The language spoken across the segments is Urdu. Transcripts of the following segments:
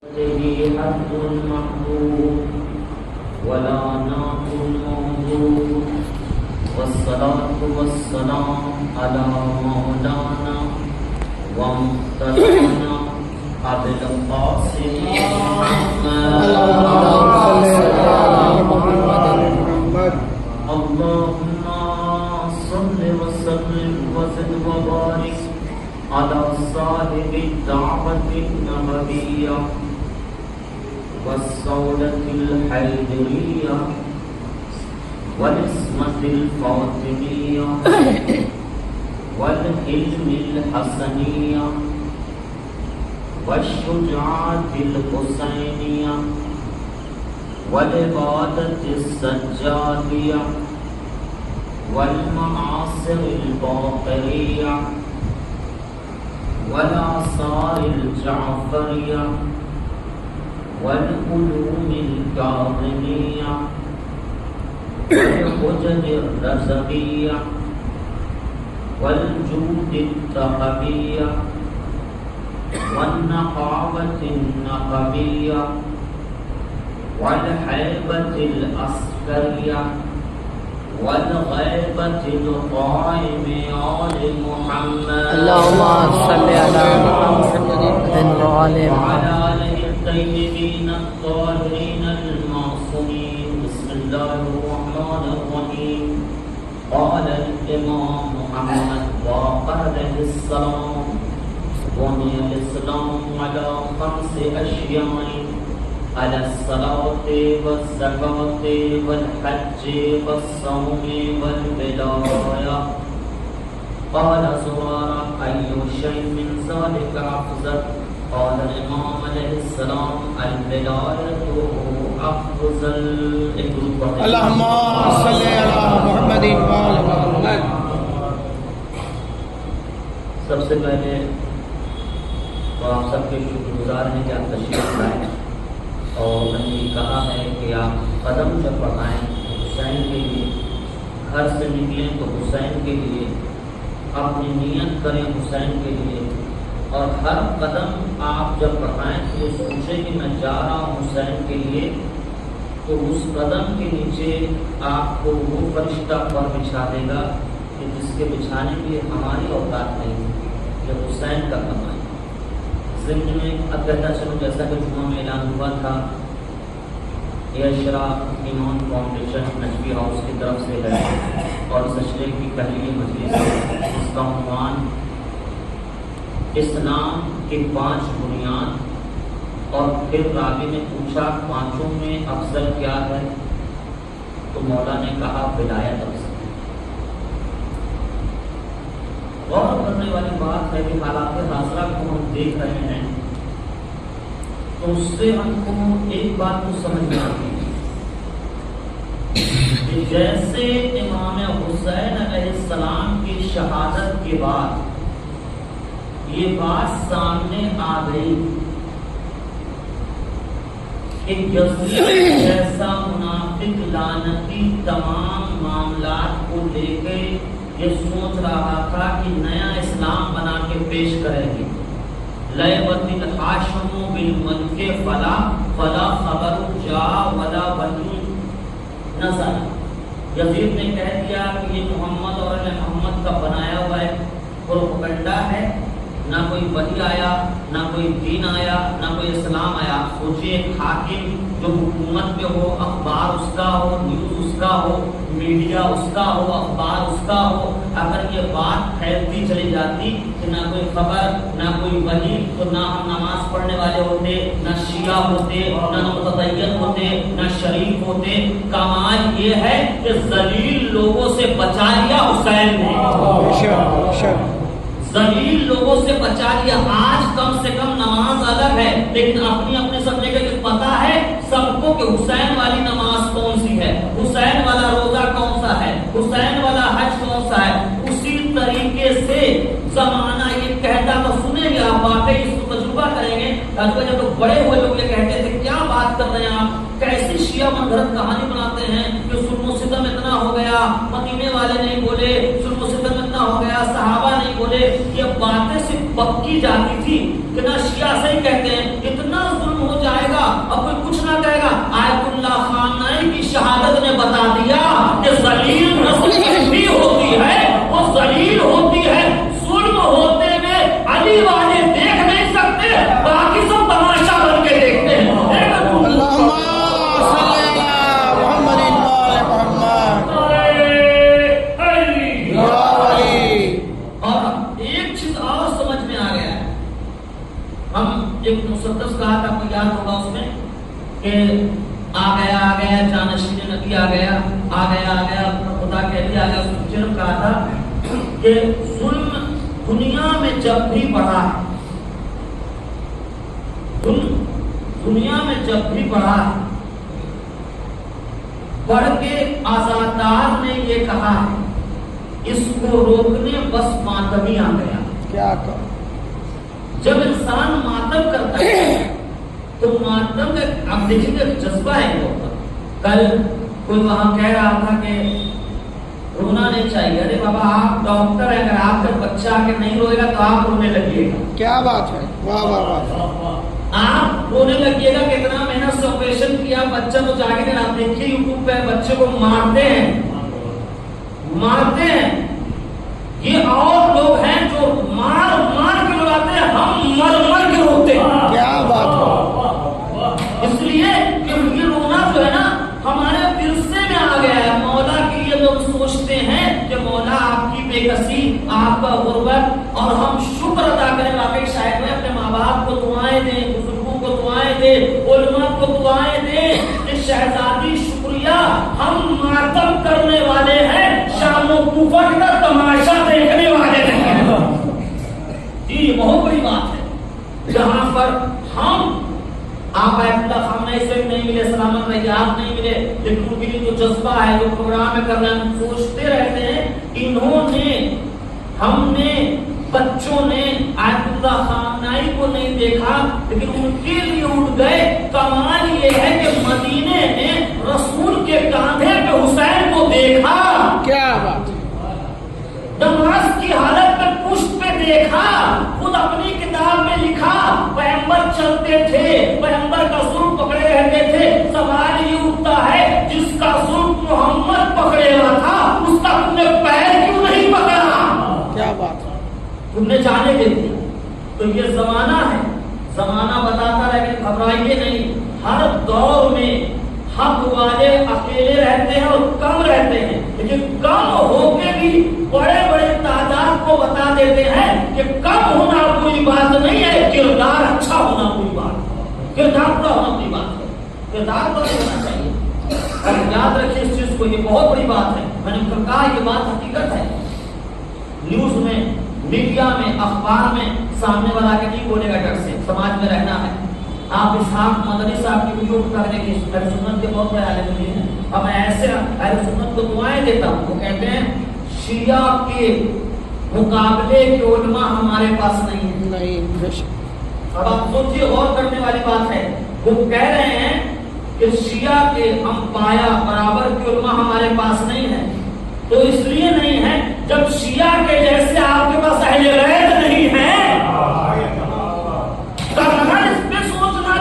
به حد محدود ولا نعت موجود والصلاة والسلام على مولانا ومقتدانا أبي القاسم محمد اللهم صل وسلم وزد وبارك على صاحب الدعوة النبوية والصولة الحيدرية والعصمة الفاطمية والحلم الحسنية والشجاعة الحسينية والعبادة السجادية والمعاصر الباقرية والآثار الجعفرية والعلوم الكاظمية والحجج الرزقية والجود الذهبية والنقابة النقبية والحيبة العسكرية والغيبة القائم آل محمد اللهم صل على محمد وعلى آله الطيبين الطاهرين المعصومين بسم الله الرحمن الرحيم قال الإمام محمد باقر السلام بني الإسلام على 5 أشياء على الصلاة والزكاة والحج والصوم والولاية قال زرارة أي شيء من ذلك أفضل قال الإمام عليه السلام الولاية أفضل اللهم صل على محمد وعلى محمد. سب سے پہلے تو آپ سب کے شکر گزار ہیں کہ آپ تشریف لائیں اور میں نے کہا ہے کہ آپ قدم جب بڑھائیں حسین کے لیے، گھر سے نکلیں تو حسین کے لیے، اپنی نیت کریں حسین کے لیے، اور ہر قدم آپ جب بڑھائیں تو یہ سوچیں کہ میں جا رہا ہوں حسین کے لیے، تو اس قدم کے نیچے آپ کو وہ فرشتہ پر بچھا دے گا کہ جس کے بچھانے کی ہماری اوقات نہیں، یہ حسین کا کام ہے۔ ضمن میں اب کہتا چلوں جیسا کہ جمعہ میں اعلان ہوا تھا، یہ اشراف ایمان فاؤنڈیشن نجوی ہاؤس کی طرف سے ہے اور سجدے کی پہلی مجلس ہے، اس کا عنوان اسلام کے 5 بنیاد، اور پھر راوی نے پوچھا 5 میں افضل کیا ہے، تو مولا نے کہا ولایت افضل۔ غور کرنے والی بات ہے کہ حالات حاضرہ کو ہم دیکھ رہے ہیں تو اس سے ہم کو ایک بات کو سمجھ میں آتی ہے کہ جیسے امام حسین علیہ السلام کی شہادت کے بعد یہ بات سامنے آ گئی کہ یزید جیسا منافق لعنتی تمام معاملات کو لے کے یہ سوچ رہا تھا کہ نیا اسلام بنا کے پیش کریں گے، لَيْبَتِ الْحَاشِمُ بِالْمَلْكِ فَلَا خَبَرُ جَاءَ وَلَا وَحْيٌ نَزَلَ۔ یزید نے کہہ دیا کہ یہ محمد اور محمد کا بنایا ہوا ہے، پروپیگنڈا ہے، نہ کوئی وحی آیا، نہ کوئی دین آیا، نہ کوئی اسلام آیا۔ سوچئے ایک حاکم جو حکومت پہ ہو، اخبار اس کا ہو، نیوز اس کا ہو، میڈیا اس کا ہو، اخبار اس کا ہو، اگر یہ بات پھیلتی چلی جاتی کہ نہ کوئی خبر، نہ کوئی وحی، تو نہ ہم نماز پڑھنے والے ہوتے، نہ شیعہ ہوتے، نہ متدین ہوتے، نہ شریف ہوتے۔ کمال یہ ہے کہ ذلیل لوگوں سے بچا لیا حسین نے، ذلیل لوگوں سے بچا لیا۔ آج کم سے کم نماز الگ ہے، لیکن اپنی اپنے سب جگہ یہ پتا ہے سب کو کہ حسین والی نماز کون سی ہے، حسین والا روزہ کون سا ہے، حسین والا حج کون سا ہے۔ اسی طریقے سے زمانہ یہ کہتا تو سنیں گے آپ، واقعی اس کو تجربہ کریں گے۔ جب تو بڑے ہوئے لوگ یہ کہتے تھے کیا بات کر رہے ہیں آپ، کیسی شیعہ من گھڑت کہانی بناتے ہیں کہ ظلم و ستم اتنا ہو گیا، مدینے والے نہیں بولے، ظلم و ستم اتنا ہو گیا، صحابہ نہیں بولے۔ یہ باتیں صرف پکی جاتی تھی کہ نہ شیعہ سے ہی کہتے ہیں اتنا ظلم ہو بات آپ کو یاد ہوگا اس میں کہ آ گیا جانشین نبی آ گیا خدا کے نبی آ گیا. اس نے صرف کہا تھا کہ ظلم دنیا میں جب بھی بڑھا ہے، دنیا میں جب بھی بڑھا ہے، بڑھ کے آزادار نے یہ کہا ہے اس کو روکنے بس ماتمی آ گیا. کیا کہ جب انسان ماتم کرتا ہے تو ماتم کا آپ دیکھیں گے جذبہ ہے وہ. کل کوئی وہاں کہہ رہا تھا کہ رونا نہیں چاہیے. ارے بابا آپ ڈاکٹر ہیں، اگر آپ کا بچہ آ کے نہیں روئے گا تو آپ رونے لگیے گا. کیا بات ہے، واہ واہ واہ. آپ رونے لگیے گا. کتنا محنت سے آپریشن کیا بچہ تو جاگے آپ دیکھیے یوٹیوب پہ بچے کو مارتے ہیں. یہ اور لوگ ہیں جو مار کے رولاتے ہیں، ہم مر کے روتے ہیں. کیا بات ہے. اس لیے کہ یہ رونا جو ہے نا ہمارے ورثے میں آ گیا ہے. مولا کے لیے لوگ سوچتے ہیں کہ مولا آپ کی بے کسی، آپ کا غربت، اور ہم شکر ادا کریں. واقعی شاید میں اپنے ماں باپ کو دعائیں دیں، بزرگوں کو دعائیں دیں، علماء کو دعائیں دیں کہ شہزادی شکریہ ہم ماتم کرنے والے ہیں، شام و کوفہ کا تماشا دیکھنے والے نہیں. جی یہ بہت بڑی بات ہے جہاں پر ہم آپ آیت اللہ خامنہ سے بھی نہیں ملے، سلامت رہیے آپ نہیں ملے، لیکن ان کے لیے جو جذبہ ہے جو پروگرام ہے کرنا ہم سوچتے رہتے ہیں. انہوں نے، ہم نے، بچوں نے آیت اللہ خامنہ کو نہیں دیکھا لیکن ان کے لیے اٹھ گئے. کمال یہ ہے کہ مدینے نے رسول کے کاندھے پہ حسین کو دیکھا. کیا بات ہے. نماز کی حالت میں پشت پہ دیکھا. خود اپنی کتاب میں لکھا پیغمبر چلتے تھے، پیغمبر کا ظلم پکڑے رہتے تھے. سوال یہ اٹھتا ہے جس کا ظلم محمد پکڑے ہوا تھا اس کا تم نے پیر کیوں نہیں پکڑا؟ کیا بات ہے. تم نے جانے دے دیا. تو یہ زمانہ ہے، زمانہ بتاتا ہے کہ گھبرائیے نہیں. ہر دور میں حق والے اکیلے رہتے ہیں اور کم رہتے ہیں، لیکن کم ہو کے بھی بڑے بڑے تعداد کو بتا دیتے ہیں کہ کم ہونا کوئی بات نہیں ہے، کردار اچھا ہونا کوئی بات ہے. کردار کا ہونا کوئی بات ہے، کردار کا ہونا چاہیے. اور یاد رکھیے اس چیز کو، یہ بہت بڑی بات ہے. میں نے کہا یہ بات حقیقت ہے. نیوز میں، میڈیا میں، اخبار میں سامنے والا کے نہیں بولے گا ڈر سے، سماج میں رہنا ہے. آپ اسحاق مدنی صاحب کی ویڈیو کرنے کی اہل سنت کے بہت بڑے عالم دین ہیں. اب میں ایسے اہل سنت کو دعائیں دیتا ہوں. وہ کہتے ہیں شیعہ کے مقابلے کے علماء ہمارے پاس نہیں ہیں. اب آپ سوچیے، غور کرنے والی بات ہے. وہ کہہ رہے ہیں کہ شیعہ کے ہم پایا برابر کے علماء ہمارے پاس نہیں ہیں. تو اس لیے نہیں ہے جب شیعہ کے جیسے آپ کے پاس اہل بیت نہیں ہیں.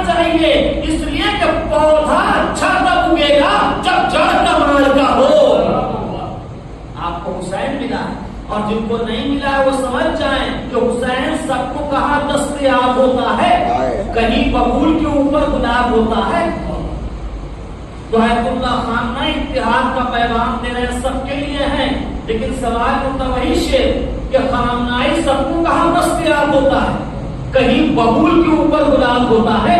چاہیے اس لیے کہ پودا اچھا تب اگے گا جب جڑ کمال کا ہو. آپ کو حسین ملا ہے اور جن کو نہیں ملا ہے وہ سمجھ جائیں کہ حسین سب کو کہاں دستیاب ہوتا ہے، کہیں ببول کے اوپر گلاب ہوتا ہے. تو آیت اللہ خامنہ اتحاد کا پیغام دے رہے ہیں، سب کے لیے ہیں. لیکن سوال ہوتا وہی شعر کہ خامنائی سب کو کہاں دستیاب ہوتا ہے، کہیں ببول کے اوپر گلاب ہوتا ہے.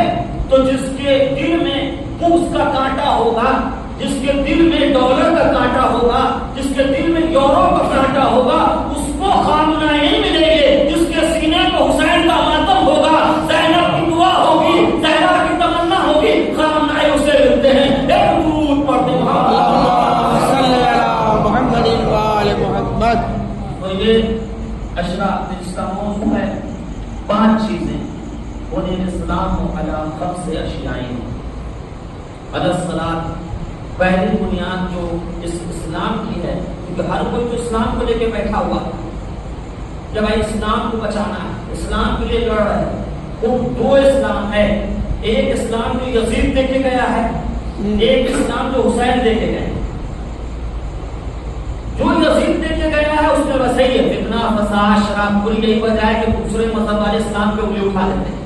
تو جس کے دل میں بغض کا کانٹا ہوگا، جس کے دل میں ڈالر کا کانٹا ہوگا، جس کے دل میں یورو کا کانٹا ہوگا، اس کو خامنہ نہیں ملے گے. جس کے سینے کو حسین کا ماتم ہوگا، زینب کی دعا ہوگی، زہرا کی تمنا ہوگی، خامنہ اسے ملتے ہیں. ایک درود پڑھتے ہیں اللہم صلی علی محمد و آل محمد. تو یہ اشرا جس کا موضوع ہے 5 چیزیں. انہیں اسلام و علی خمس اشیائیں. الصلاۃ پہلی بنیاد جو اس اسلام کی ہے، کیونکہ ہر کوئی تو اسلام کو لے کے بیٹھا ہوا ہے کہ بھائی اسلام کو بچانا ہے، اسلام کے لیے لڑ رہا ہے. وہ 2 اسلام ہے. ایک اسلام جو یزید دے کے گیا ہے، ایک اسلام جو حسین دے کے گئے. جو یزید دے کے گیا ہے اس میں بس یہی ہے فتنہ فساد شراب خوری. یہی وجہ ہے کہ دوسرے مذہب والے اسلام پہ انگلی اٹھا لیتے ہیں.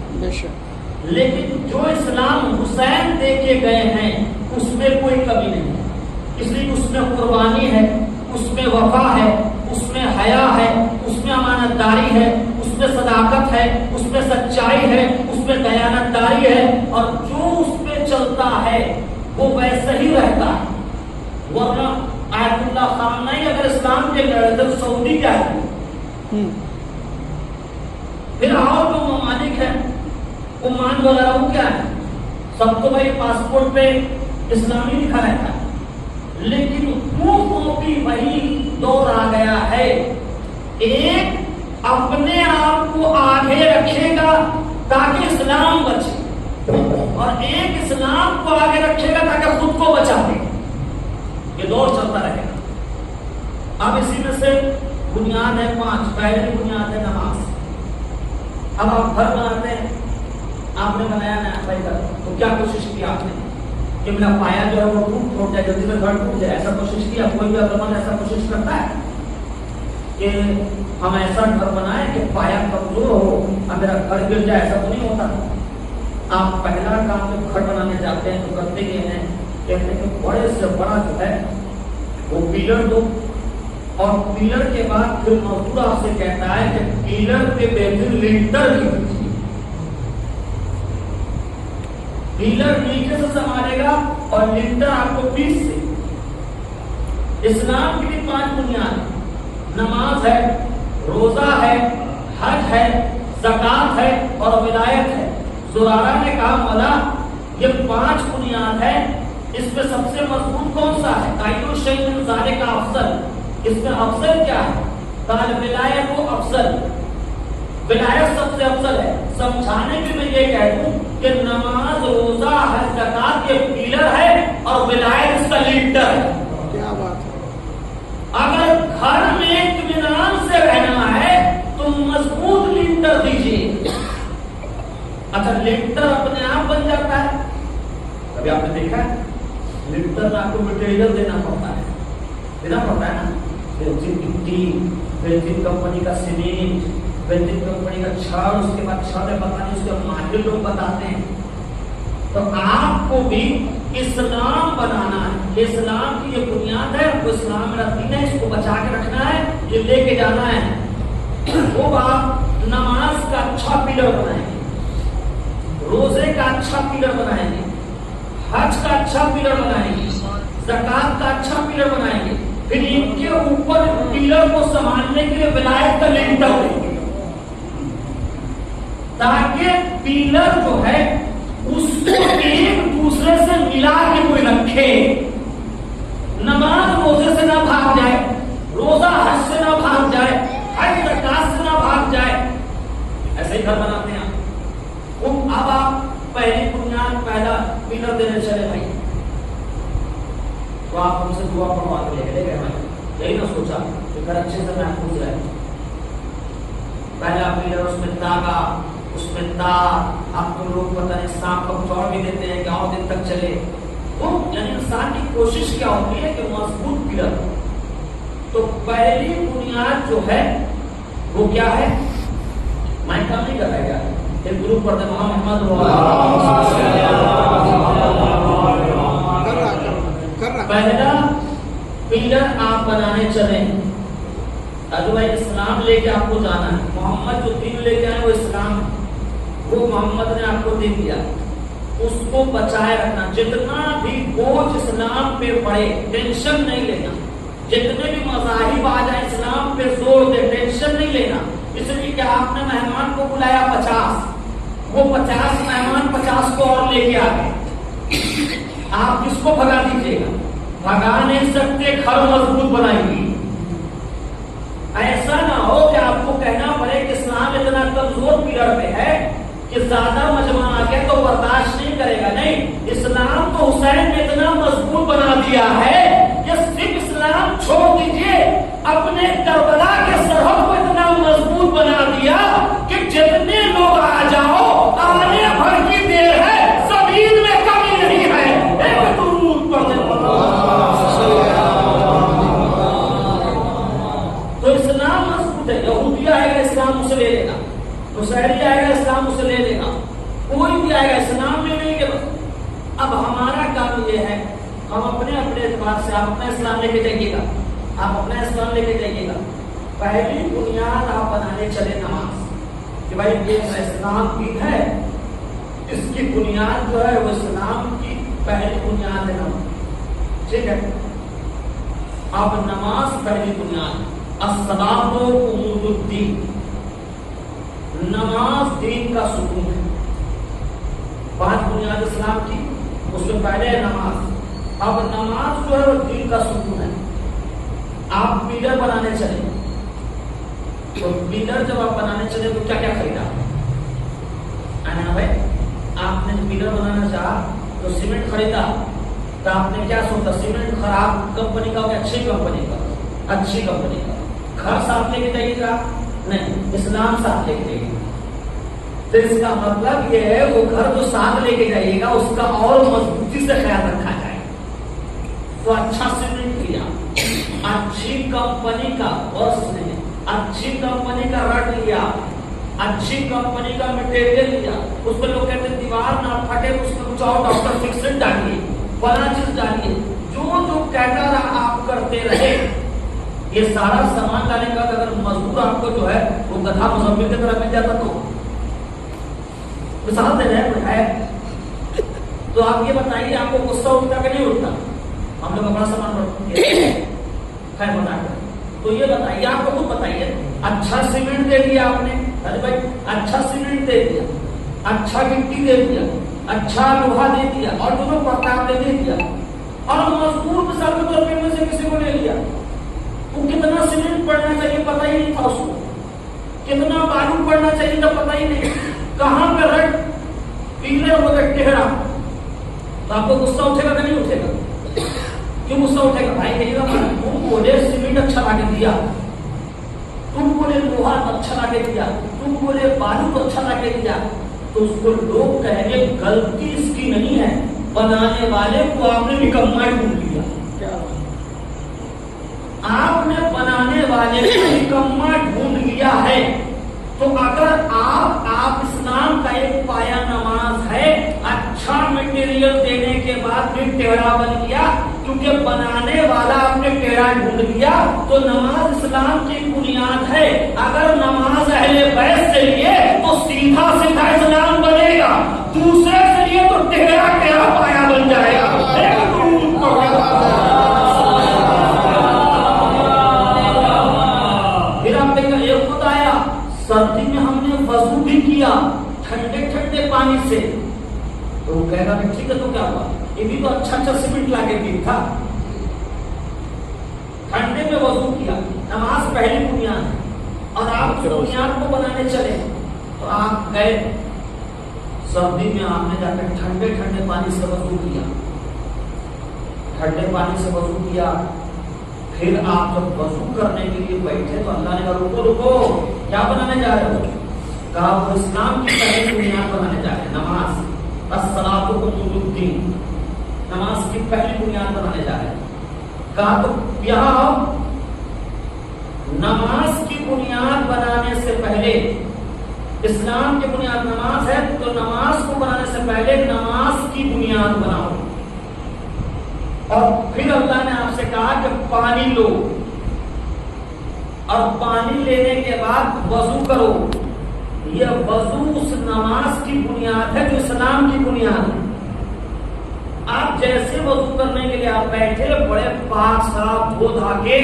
لیکن جو اسلام حسین دے کے گئے ہیں اس میں کوئی کمی نہیں، اس لیے اس میں قربانی ہے، اس میں وفا ہے، اس میں حیا ہے، اس میں امانت داری ہے، اس میں صداقت ہے، اس میں سچائی ہے، اس میں دیانتداری ہے اور جو اس پہ چلتا ہے وہ ویسے ہی رہتا ہے. ورنہ آیت اللہ خامنئی اگر اسلام کے لڑے تو سعودی کیا ہے؟ پھر اور جو ممالک ہیں عمان وغیرہ وہ کیا ہے؟ سب تو بھائی پاسپورٹ پہ اسلامی لکھا رہتا ہے، لیکن وہ بھی وہی دور آ گیا ہے. ایک اپنے آپ کو آگے رکھے گا تاکہ اسلام بچے، اور ایک اسلام کو آگے رکھے گا تاکہ خود کو بچا دے. یہ دور چلتا رہے گا. اب اسی میں سے بنیاد ہے 5. پہلی بنیاد ہے نماز. اب آپ گھر بناتے ہیں، آپ نے بنایا نیا بھائی گھر، تو کیا کوشش کی آپ نے کہ میرا پایا جو ہے وہ ٹوٹ جائے، جلدی سے گھر ٹوٹ جائے؟ ایسا کوشش کیا؟ کوئی بھی عقلمند ایسا کوشش کرتا ہے کہ ہم ایسا گھر بنائیں کہ پایا کمزور ہو اور میرا گھر گر جائے؟ ایسا تو نہیں ہوتا. آپ پہلا کام جب گھر بنانے جاتے ہیں تو کرتے یہ ہیں، کہتے ہیں کہ بڑے سے بڑا جو ہے وہ پیلر دو، اور پیلر کے بعد پھر مزدور آپ سے کہتا ہے کہ پیلر کے بہتر لنٹر بھی دیجیے. پیلر نیچے سے سنبھالے گا اور لنٹر آپ کو پیچھے سے. اسلام کی بھی 5 بنیاد: نماز ہے، روزہ ہے، حج ہے، زکات ہے اور ولایت ہے. زرارہ نے کہا مولا یہ 5 بنیاد ہے، اس میں سب سے مضبوط کون سا ہے؟ قائل شیء من ذالک افضل. اس میں افضل کیا ہے؟ قال ولایت و افضل. ولایت سب سے افضل ہے. سمجھانے کے میں یہ کہہ دوں کہ نماز، روزہ، حج، زکات یہ پیلر ہے اور ولایت اس کا لنٹر ہے. کیا بات ہے. اگر گھر میں اطمینان سے رہنا ہے تو مضبوط لنٹر دیجیے. اچھا لنٹر اپنے آپ بن جاتا ہے؟ کبھی آپ نے دیکھا ہے؟ لنٹر میں آپ کو مٹیریل دینا پڑتا ہے نا. بنزین مٹی، بنزین کمپنی کا سیمنٹ، بنزین کمپنی کا چھڑ، اس کے بعد چھڑ پتہ نہیں اس کے ماہر لوگ بتاتے ہیں. تو آپ کو بھی اسلام بنانا ہے. یہ اسلام کی یہ بنیاد ہے. وہ اسلام میرا دین ہے، اس کو بچا کے رکھنا ہے، یہ لے کے جانا ہے. وہ آپ نماز کا اچھا پیلر بنائیں گے، روزے کا اچھا پیلر بنائیں گے، حج کا اچھا پیلر بنائیں گے، زکات کا اچھا پیلر بنائیں گے. پھر ان کے اوپر پیلر کو سنبھالنے کے لیے ولایت کا لنٹر دیں گے، تاکہ پیلر جو ہے اس کو ایک دوسرے سے ملا کے کوئی رکھے. نماز روزے سے نہ بھاگ جائے، روزہ حج سے نہ بھاگ جائے، حج زکات سے نہ بھاگ جائے. ایسے ہی گھر بناتے ہیں. اب آپ پہلی بنیاد، پہلا پیلر دینے چلے بھائی، تو آپ ہم سے دعا پڑھوا کے لے گئے بھائی. یہی نہ سوچا کہ گھر اچھے سے محفوظ رہے. پہلا پیلر، اس میں داغا، اس میں تار. آپ کو لوگ پتہ نہیں سانپ کا چوڑ بھی دیتے ہیں کہ اور دن تک چلے. وہ یعنی انسان کی کوشش کیا ہوتی ہے کہ مضبوط پیلر. تو پہلی بنیاد جو ہے وہ کیا ہے؟ میں کام نہیں کر رہا ہے. ایک گروپ پڑھتے محمد پہلا پیلر آپ بنانے چلیں. بھائی اسلام لے کے آپ کو جانا ہے. محمد جو دین لے کے آئے وہ اسلام ہے. وہ محمد نے آپ کو دین دیا، اس کو بچائے رکھنا. جتنا بھی بوجھ اسلام پہ پڑے ٹینشن نہیں لینا. جتنے بھی مذاہب آ جائیں اسلام پہ زور دے، ٹینشن نہیں لینا. اس لیے کہ آپ نے مہمان کو بلایا 50، وہ 50 مہمان 50 کو اور لے کے آ گئے. آپ کس کو بھگا دیجیے گا؟ بھگا نہیں سکتے. گھر مضبوط بنائیں گی. ایسا نہ ہو کہ آپ کو کہنا پڑے کہ اسلام اتنا کمزور پیلر پہ ہے کہ زیادہ مجمع آ گیا تو برداشت نہیں کرے گا. نہیں، اسلام کو حسین نے اتنا مضبوط بنا دیا ہے کہ صرف اسلام چھوڑ دیجیے، اپنے کربلا کے سرحد کو اتنا مضبوط بنا دیا کہ جتنے لوگ آ جاؤ، آنے بھر کی دیر ہے، زمین میں کمی نہیں ہے. ایک درود پڑھتے تو اسلام مضبوط ہے. یہودی آئے گا اسلام اسے لے لے گا، نصیری آئے گا اسلام اسے لے لے گا، کوئی بھی آئے گا اسلام میں نہیں. کہ اب ہمارا کام یہ ہے، ہم اپنے اعتبار سے آپ اپنا اسلام لے کے جائیے گا، آپ اپنا اسلام لے کے جائیے گا. پہلی بنیاد آپ بنانے چلے نماز، کہ بھائی یہ اسلام دین ہے اس کی بنیاد جو ہے وہ اسلام کی پہلی بنیاد ہے نماز. ٹھیک ہے. اب نماز پہلی بنیاد، الصلاۃ عمود الدین، نماز دین کا ستون ہے. 5 بنیاد اسلام کی، اس میں پہلے ہے نماز. اب نماز جو ہے وہ دین کا ستون ہے. آپ پیلر بنانے چلے تو پیلر جب آپ بنانے چلے تو کیا کیا خریدا بھائی؟ آپ نے پیلر بنانا چاہا تو سیمنٹ خریدا، تو آپ نے کیا سوچا؟ سیمنٹ خراب کمپنی کا ہو کہ اچھی کمپنی کا؟ اچھی کمپنی کا. گھر ساتھ لے کے جائیے گا؟ نہیں، اسلام ساتھ لے کے جائیے گا. تو اس کا مطلب یہ ہے وہ گھر جو ساتھ لے کے جائیے گا اس کا اور مضبوطی سے خیال رکھا جائے. تو اچھا سیمنٹ لیا، اچھی کمپنی کا، اور اچھی کمپنی کا رڈ لیا، اچھی کمپنی کا مٹیریل لیا. اس پہ لوگ کہتے ہیں دیوار نہ پھٹے اس میں کچھ اور ڈاکٹر فکسڈ ڈالیے، فلاں چیز ڈالیے. جو کہتا رہا آپ کرتے رہے. یہ سارا سامان لانے کا اگر مزدور آپ کو جو ہے وہ گدھا مزمل کی طرح مل جاتا تو مثال دے رہے ہیں. تو آپ یہ بتائیے آپ کو غصہ اٹھتا کہ نہیں اٹھتا؟ ہم لوگ اپنا سامان خیر بتا کر. تو یہ بتائیے، آپ کو خود بتائیے، اچھا سیمنٹ دے دیا آپ نے، ارے بھائی اچھا سیمنٹ دے دیا، اچھا مٹی دے دیا، اچھا لوہا دے دیا، اور جو پڑتا آپ نے دے دیا، اور مزدور مثال کے طور پہ میں سے کسی کو لے لیا. وہ کتنا سیمنٹ پڑنا چاہیے پتہ ہی نہیں تھا اس کو، کتنا بالو پڑنا چاہیے تھا پتہ ہی نہیں، کہاں پہ رٹ پیلر ہو گیا ٹہرا. تو آپ کو غصہ اٹھے گا کہ نہیں اٹھے گا؟ کیوں غصہ اٹھے گا؟ بھائی کہیے گا تم بولے سیمنٹ اچھا لا کے دیا، تم بولے لوہا اچھا لا کے دیا، تم بولے بالو اچھا لا کے دیا. تو اس کو لوگ کہیں گے غلطی اس کی نہیں ہے، بنانے والے کو آپ نے نکما ڈھونڈ لیا. آپ نے بنانے والے کو نکما ڈھونڈ لیا ہے. تو اگر آپ اسلام کا ایک پایا نماز ہے، اچھا مٹیریل دینے کے بعد پھر ٹیڑھا بن گیا کیونکہ بنانے والا آپ نے ٹیڑھا ڈھونڈ لیا. تو نماز اسلام کی بنیاد ہے. اگر نماز اہل بیت سے لیے تو سیدھا سیدھا اسلام بنے گا، دوسرے سے لیے تو ٹیڑھا ٹیڑھا پایا بن جائے گا. پھر آپ دیکھیں ایک خود آیا، سردی میں ہم نے وضو بھی کیا ٹھنڈے ٹھنڈے پانی سے. تو وہ کہے گا کہ ٹھیک ہے تو کیا ہوا؟ یہ بھی تو اچھا سیمنٹ لا کے دی تھا. ٹھنڈے میں وضو کیا، نماز پہلی بنیاد ہے. اور آپ بنیاد کو بنانے چلے تو آپ گئے سردی میں، آپ نے جا کر ٹھنڈے ٹھنڈے پانی سے وضو کیا، ٹھنڈے پانی سے وضو کیا. پھر آپ جب وضو کرنے کے لیے بیٹھے تو اللہ نے کہا رکو رکو، کیا بنانے جا رہے ہو؟ کہا وہ اسلام کی پہلی بنیاد بنانے جا رہے ہیں، نماز. الصلاۃ عمود الدین، نماز کی پہلی بنیاد بنانے جا رہے ہیں. کہا تو یہاں نماز کی بنیاد بنانے سے پہلے، اسلام کی بنیاد نماز ہے تو نماز کو بنانے سے پہلے نماز کی بنیاد بناؤ. اور پھر اللہ نے آپ سے کہا کہ پانی لو، اور پانی لینے کے بعد وضو کرو. یہ وضو اس نماز کی بنیاد ہے جو اسلام کی بنیاد ہے. آپ جیسے وضو کرنے کے لیے آپ بیٹھے، بڑے پاک صاف دھو دھا کے،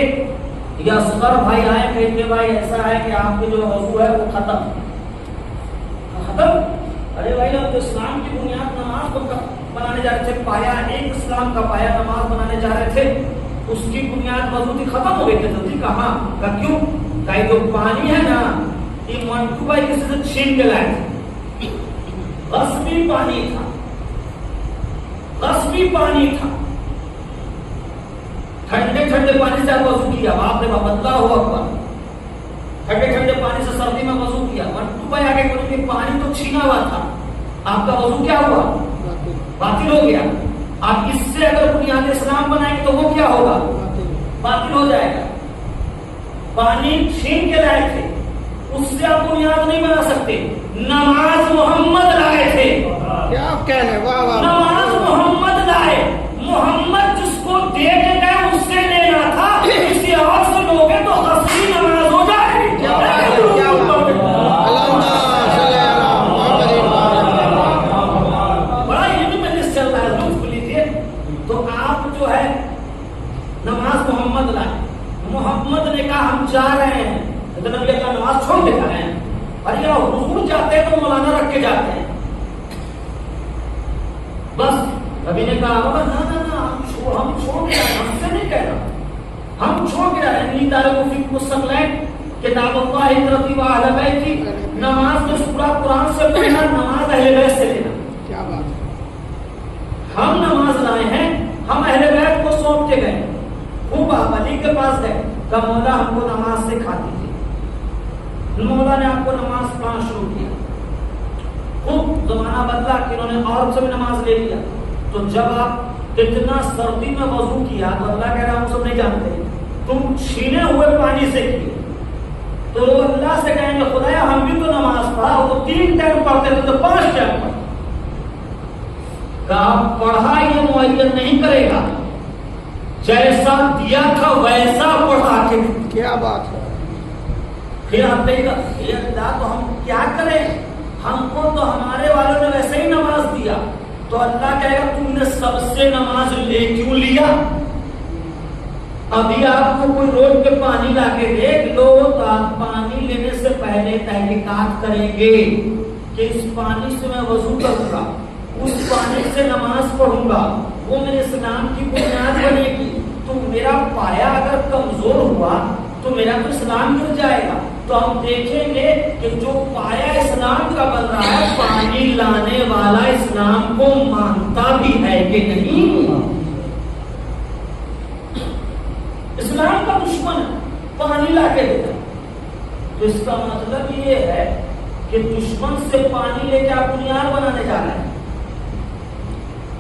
یا اصغر بھائی آئے کہیں کہ بھائی ایسا ہے کہ آپ کے جو وضو ہے وہ ختم. ارے بھائی اب تو اسلام کی بنیاد نماز کو بنانے جا رہے تھے، پایا ایک اسلام کا پایا نماز بنانے جا رہے تھے، اس کی بنیاد وضو تھی، ختم ہو گئی تھی. کہاں کہ کیوں؟ کہ جو پانی ہے نا یہ منٹو بھائی کسی سے چھین کے لائے تھے، غصبی پانی تھا، غصبی پانی تھا. ٹھنڈے ٹھنڈے پانی سے آپ وضو کیا، باپ رے باپ اللہ ہو اکبر. ٹھنڈے ٹھنڈے پانی سے سردی میں وضو کیا. منٹو بھائی آگے بولے کہ پانی تو چھینا ہوا تھا، آپ کا وضو کیا ہوا؟ باطل ہو گیا. آپ اس سے اگر بنیاد اسلام بنائیں گے تو وہ کیا ہوگا؟ باطل ہو جائے گا. پانی چھین کے لائے تھے، اس سے آپ بنیاد نہیں بنا سکتے. نماز محمد لائے تھے، کیا کہنے، واہ واہ. نماز محمد لائے. محمد جس کو دے کے گئے اس سے لینا تھا، کسی اور سے لوگے تو غصبی نماز ہو جائے گی. نماز محمد لائے. محمد نے کہا ہم جا رہے ہیں تو نبی اللہ نماز چھوڑ کے جا رہے ہیں. اور یہ حضور جاتے ہیں تو مولانا رکھ کے جاتے ہیں. بس نبی نے کہا نہ ہم چھوڑ کے ہم سے نہیں کہہ رہا, ہم چھوڑ کے جا رہے ہیں. تعلق فی مستقلین کتاب اللہ ترتیب اہل بیت کی نماز جو سورہ قرآن سے پڑھنا, نماز اہل بیت سے لینا. کیا بات ہے. ہم نماز لائے ہیں, ہم اہل بیت کو سونپ کے گئے. وہ باپ علی کے پاس گئے, کہا مولا ہم کو نماز سکھا دیجیے. مولا نے آپ کو نماز پڑھنا شروع کیا. خوب زمانہ بدلا کہ انہوں نے عورت سے بھی نماز لے لیا. تو جب آپ اتنا سردی میں وضو کیا تو اللہ کہہ رہا ہم سب نہیں جانتے, تم چھینے ہوئے پانی سے کیے. تو اللہ سے کہیں گے خدایا ہم بھی تو نماز پڑھا, وہ 3 ٹائم پڑھتے تھے تو 5 ٹائم پڑھا. کہا پڑھا یہ معین نہیں کرے گا, جیسا دیا تھا ویسا پڑھا کے. کیا بات ہے. پھر آپ کہیں گا یہ اللہ تو ہم کیا کریں, ہم کو تو ہمارے والوں نے ویسے ہی نماز دیا. تو اللہ کہے گا تم نے سب سے نماز لے کیوں لیا. ابھی آپ کو کوئی روڈ پہ پانی لا کے دیکھ لو تو آپ پانی لینے سے پہلے تحقیقات کریں گے کہ اس پانی سے میں وضو کروں گا, اس پانی سے نماز پڑھوں گا, وہ میرے اسلام کی بنیاد بنے گی. تو میرا پایا اگر کمزور ہوا تو میرا تو اسلام گر جائے گا. تو ہم دیکھیں گے کہ جو پایا اسلام کا بن رہا ہے پانی لانے والا اسلام کو مانتا بھی ہے کہ نہیں. اسلام کا دشمن پانی لا کے دیتا. تو اس کا مطلب یہ ہے کہ دشمن سے پانی لے کے آپ بنیاد بنانے جا رہے ہیں.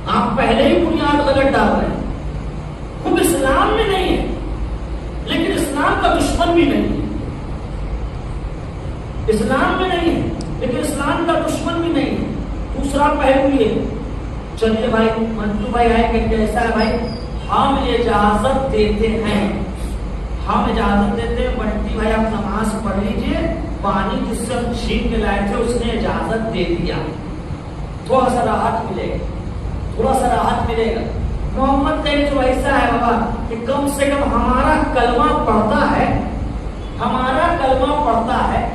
آپ پہلے ہی بنیاد غلط ڈال رہے ہیں. خود اسلام میں نہیں ہے لیکن اسلام کا دشمن بھی نہیں ہے. اسلام میں نہیں ہے لیکن اسلام کا دشمن بھی نہیں ہے. دوسرا پہلو یہ ہے, چلیے بھائی منٹو بھائی آئے کہ کیسا ہے بھائی, ہم اجازت دیتے ہیں, ہم اجازت دیتے ہیں بنٹی بھائی آپ نماز پڑھ لیجئے, پانی جس سے ہم چھین کے لائے تھے اس نے اجازت دے دیا, تھوڑا سا راحت ملے گا, تھوڑا سا راحت ملے گا. محمد کہیں تو ایسا ہے بابا کہ کم سے کم ہمارا کلمہ پڑھتا ہے, ہمارا کلمہ پڑھتا ہے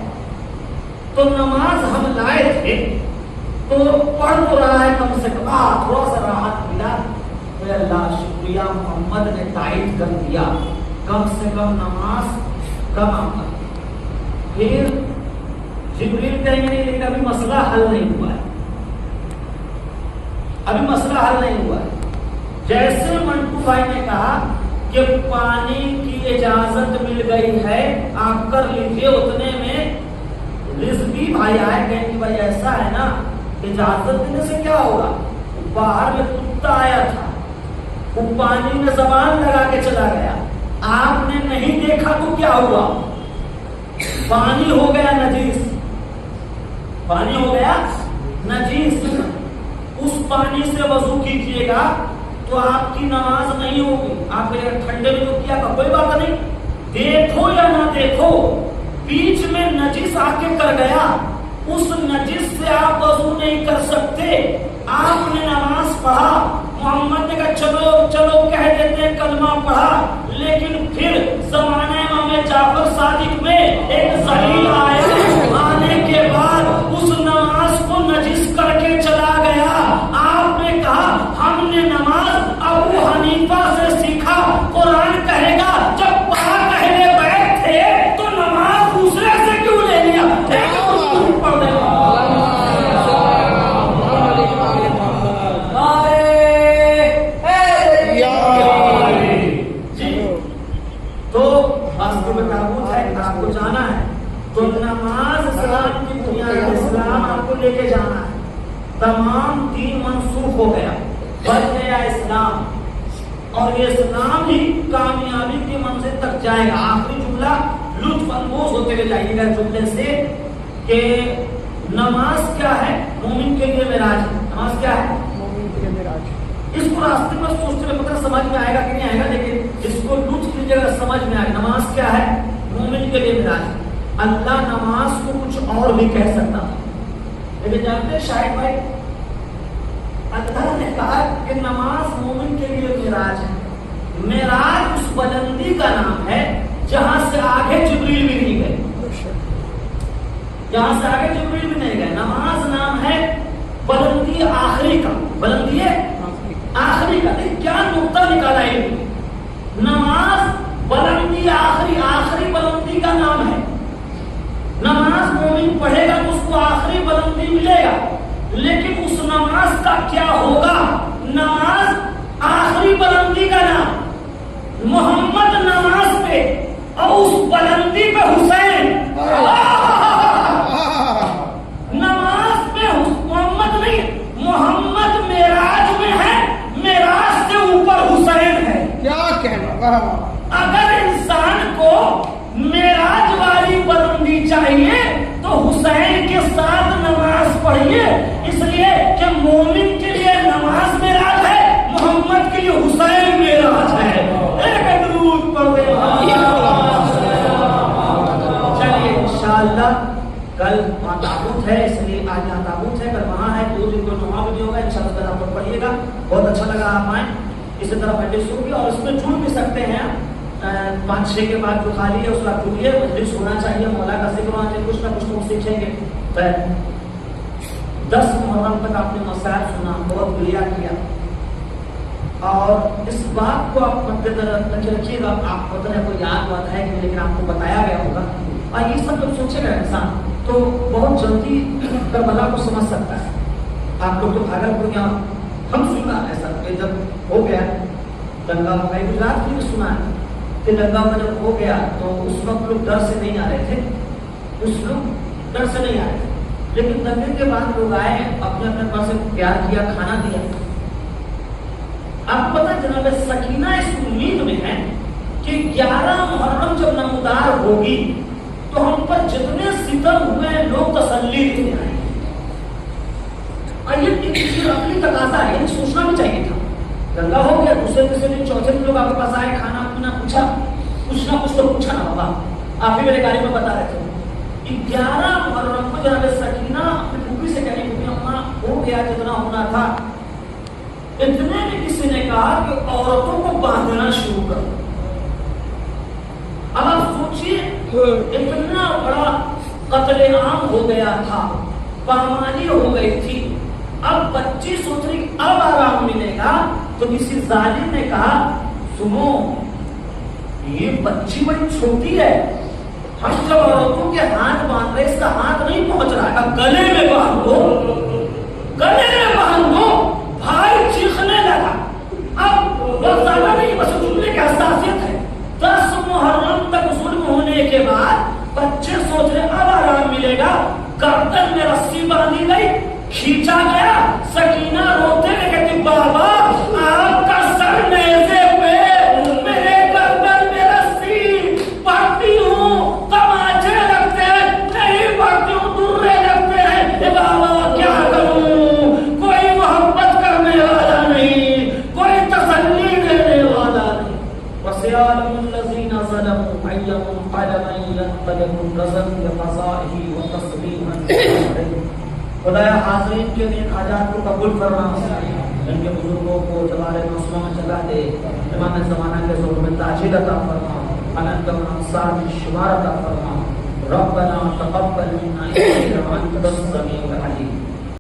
تو نماز ہم لائے تھے تو پڑھ تو رہا ہے کم سے کم, تھوڑا سا راحت ملا. اللہ شکریہ محمد نے تائید کر دیا, کم سے کم نماز کم آمد. پھر جبریل کہیں گے لیکن ابھی مسئلہ حل نہیں ہوا ہے, ابھی مسئلہ حل نہیں ہوا ہے. جیسے منٹو بھائی نے کہا کہ پانی کی اجازت مل گئی ہے آپ کر لیجیے, اتنے میں رضوی بھائی آئے کہیں کہ بھائی ایسا ہے نا اجازت دینے سے کیا ہوگا, باہر میں کتا آیا تھا, وہ پانی میں زبان لگا کے چلا گیا, آپ نے نہیں دیکھا تو کیا ہوا, پانی ہو گیا نجیس, پانی ہو گیا نجیس. اس پانی سے وضو کیجیے گا تو آپ کی نماز نہیں ہوگی. آپ ٹھنڈے میں تو کیا کوئی بات نہیں, دیکھو یا نہ دیکھو بیچ میں نجس آ کے کر گیا, اس نجس سے آپ وضو نہیں کر سکتے. آپ نے نماز پڑھا, محمد نے کہا چلو چلو کہہ دیتے ہیں کلمہ پڑھا, لیکن پھر زمانے امام جعفر صادق میں ایک ذلیل آیا, آنے کے بعد اس نماز کو نجس کر کے چلا گیا. آپ نے کہا ہم نے نماز ابو حنیفہ سے سیکھا, قرآن کہے گا جب پاک اہل بیت تھے تو نماز دوسرے سے کیوں لے لیا, پڑھ دے گا. آپ کو جانا ہے تو نماز اسلام کی بنیاد, اسلام آپ کو لے کے جانا ہے. تمام دین منسوخ ہو گیا, بچ گیا اسلام, اور یہ اسلام ہی کامیابی کی منزل تک جائے گا. آخری جملہ لطف اندوز ہوتے ہوئے جائیے گا جملے سے کہ نماز کیا ہے, مومن کے لیے معراج ہے. نماز کیا ہے, مومن کے لیے معراج. اس کو راستے میں سوچتے ہوئے پتہ سمجھ میں آئے گا کہ نہیں آئے گا, لیکن اس کو لطف کی جگہ سمجھ میں آئے. نماز کیا ہے, مومن کے لیے معراج. اللہ نماز کو کچھ اور بھی کہہ سکتا تھا, لیکن جانتے شاہد بھائی اللہ نے کہا کہ نماز مومن کے لیے معراج ہے. معراج اس بلندی کا نام ہے جہاں سے آگے جبریل بھی نہیں گئے، جہاں سے آگے جبریل بھی نہیں گئے۔ نماز نام ہے بلندی آخری کا، بلندی آخری کا۔ کیا نقطہ نکالا ہے؟ نماز بلندی آخری بلندی کا نام ہے۔ نماز مومن پڑھے گا تو اس کو آخری بلندی ملے گا، لیکن اس نماز کا کیا ہوگا؟ نماز آخری بلندی کا نام، محمد نماز پہ اور اس بلندی پہ حسین، نماز پہ محمد نہیں، محمد معراج میں ہے، معراج سے اوپر حسین ہے۔ کیا کہنا؟ اگر انسان کو معراج والی بلندی چاہیے تو حسین کے ساتھ نماز پڑھیے، اس لیے کہ مومن کے لیے نماز معراج ہے، محمد کے لیے حسین معراج ہے۔ ایک درود پڑھ دیں۔ چلیے انشاءاللہ کل وہاں تابوت ہے، اس لیے آج یہاں تابوت ہے، کل وہاں ہے، 2 دن کو 9 بجے ہوگا انشاءاللہ، کل آپ پڑھیے گا۔ بہت اچھا لگا آپ آئیں، اسی طرح مجلس ہوگی اور اس میں جڑ بھی سکتے ہیں، 5-6 کے بعد جو خالی ہے اس کا جڑیے، مجلس ہونا چاہیے، مولا کا ذکر ہونا چاہیے، کچھ نہ کچھ تو سیکھیں گے۔ 10 محرم تک آپ نے مسائل سنا، بہت بڑھیا کیا، اور اس بات کو آپ مد نظر رکھیے گا، آپ پتہ نہیں کوئی یاد بات ہے کہ لیکن آپ کو بتایا گیا ہوگا، اور یہ سب جب سوچے گا انسان تو بہت جلدی کربلا کو سمجھ سکتا ہے۔ آپ لوگ تو بھاگلپور کے ہم سنا ایسا کہ جب ہو گیا دنگا، میں گجرات کی بھی سنا ہے کہ دنگا میں جب ہو گیا تو اس وقت لوگ ڈر سے نہیں آ رہے تھے، کچھ لوگ ڈر سے نہیں آ رہے تھے، لیکن دنگے کے بعد لوگ آئے، اپنے اپنے پاس سے پیار کیا، کھانا دیا۔ آپ پتہ جناب سکینہ اس امید میں ہے کہ 11 محرم جب نمودار ہوگی تو ہم پر جتنے ستم ہوئے لوگ تسلی دینے آئے ہیں، اور یہ اپنی تقاضا ہے، سوچنا بھی چاہیے تھا۔ دنگا ہو گیا، دوسرے دن 4تھے دن لوگ آپ کے پاس آئے، کھانا پینا پوچھا، کچھ نہ کچھ تو پوچھا نا بابا، آپ ہی میرے گاڑی میں بتا رہے تھے۔ 11 محرم کو جناب سکینہ اپنی پھوپھی سے کہی کہ اماں ہو گیا جتنا ہونا تھا، اتنے میں کسی نے کہا کہ عورتوں کو باندھنا شروع کرو۔ اب آپ سوچیے اتنا بڑا قتل عام ہو گیا تھا، پامالی ہو گئی تھی، اب بچی سوچ رہی اب آرام ملے گا، تو کسی ظالم نے کہا سنو یہ بچی بڑی چھوٹی ہے، ہم جب عورتوں کے ہاتھ باندھ رہے اس کا ہاتھ نہیں پہنچ رہا ہے، اب گلے میں باندھ دو، گلے میں باندھ دو۔ بھائی چیخنے لگا، اب بہت زیادہ نہیں، بس جملے کی حساسیت ہے۔ 10 محرم تک ظلم ہونے کے بعد بچے سوچ رہے اب آرام ملے گا، گردن میں رسی باندھی گئی، کھینچا گیا، سکینہ روتے ہوئے کہتی بابا آپ کا سر نیزے پہ، میرے گردن میں رسی، پڑھتی ہوں تماچے لگتے ہیں، نہیں پڑھتی ہوں درے لگتے ہیں، اے بابا کیا کروں، کوئی محبت کرنے والا نہیں، کوئی تسلی دینے والا نہیں۔ وَسَيَعْلَمُ الَّذِينَ ظَلَمُوا أَيَّ مُنقَلَبٍ يَنقَلِبُ الرَّزَقُ بِقَضَائِهِ وَتَسْلِيمًا۔ خدایا حاضرین کے نیک حاجات کو قبول فرما، ان کے بزرگوں کو جوار نسلوں میں جگہ دے، امام زمانہ کے زور میں تاجر عطا فرما، انت انصار میں شمار عطا فرما، ربنا تقبل منا انك انت السميع العليم۔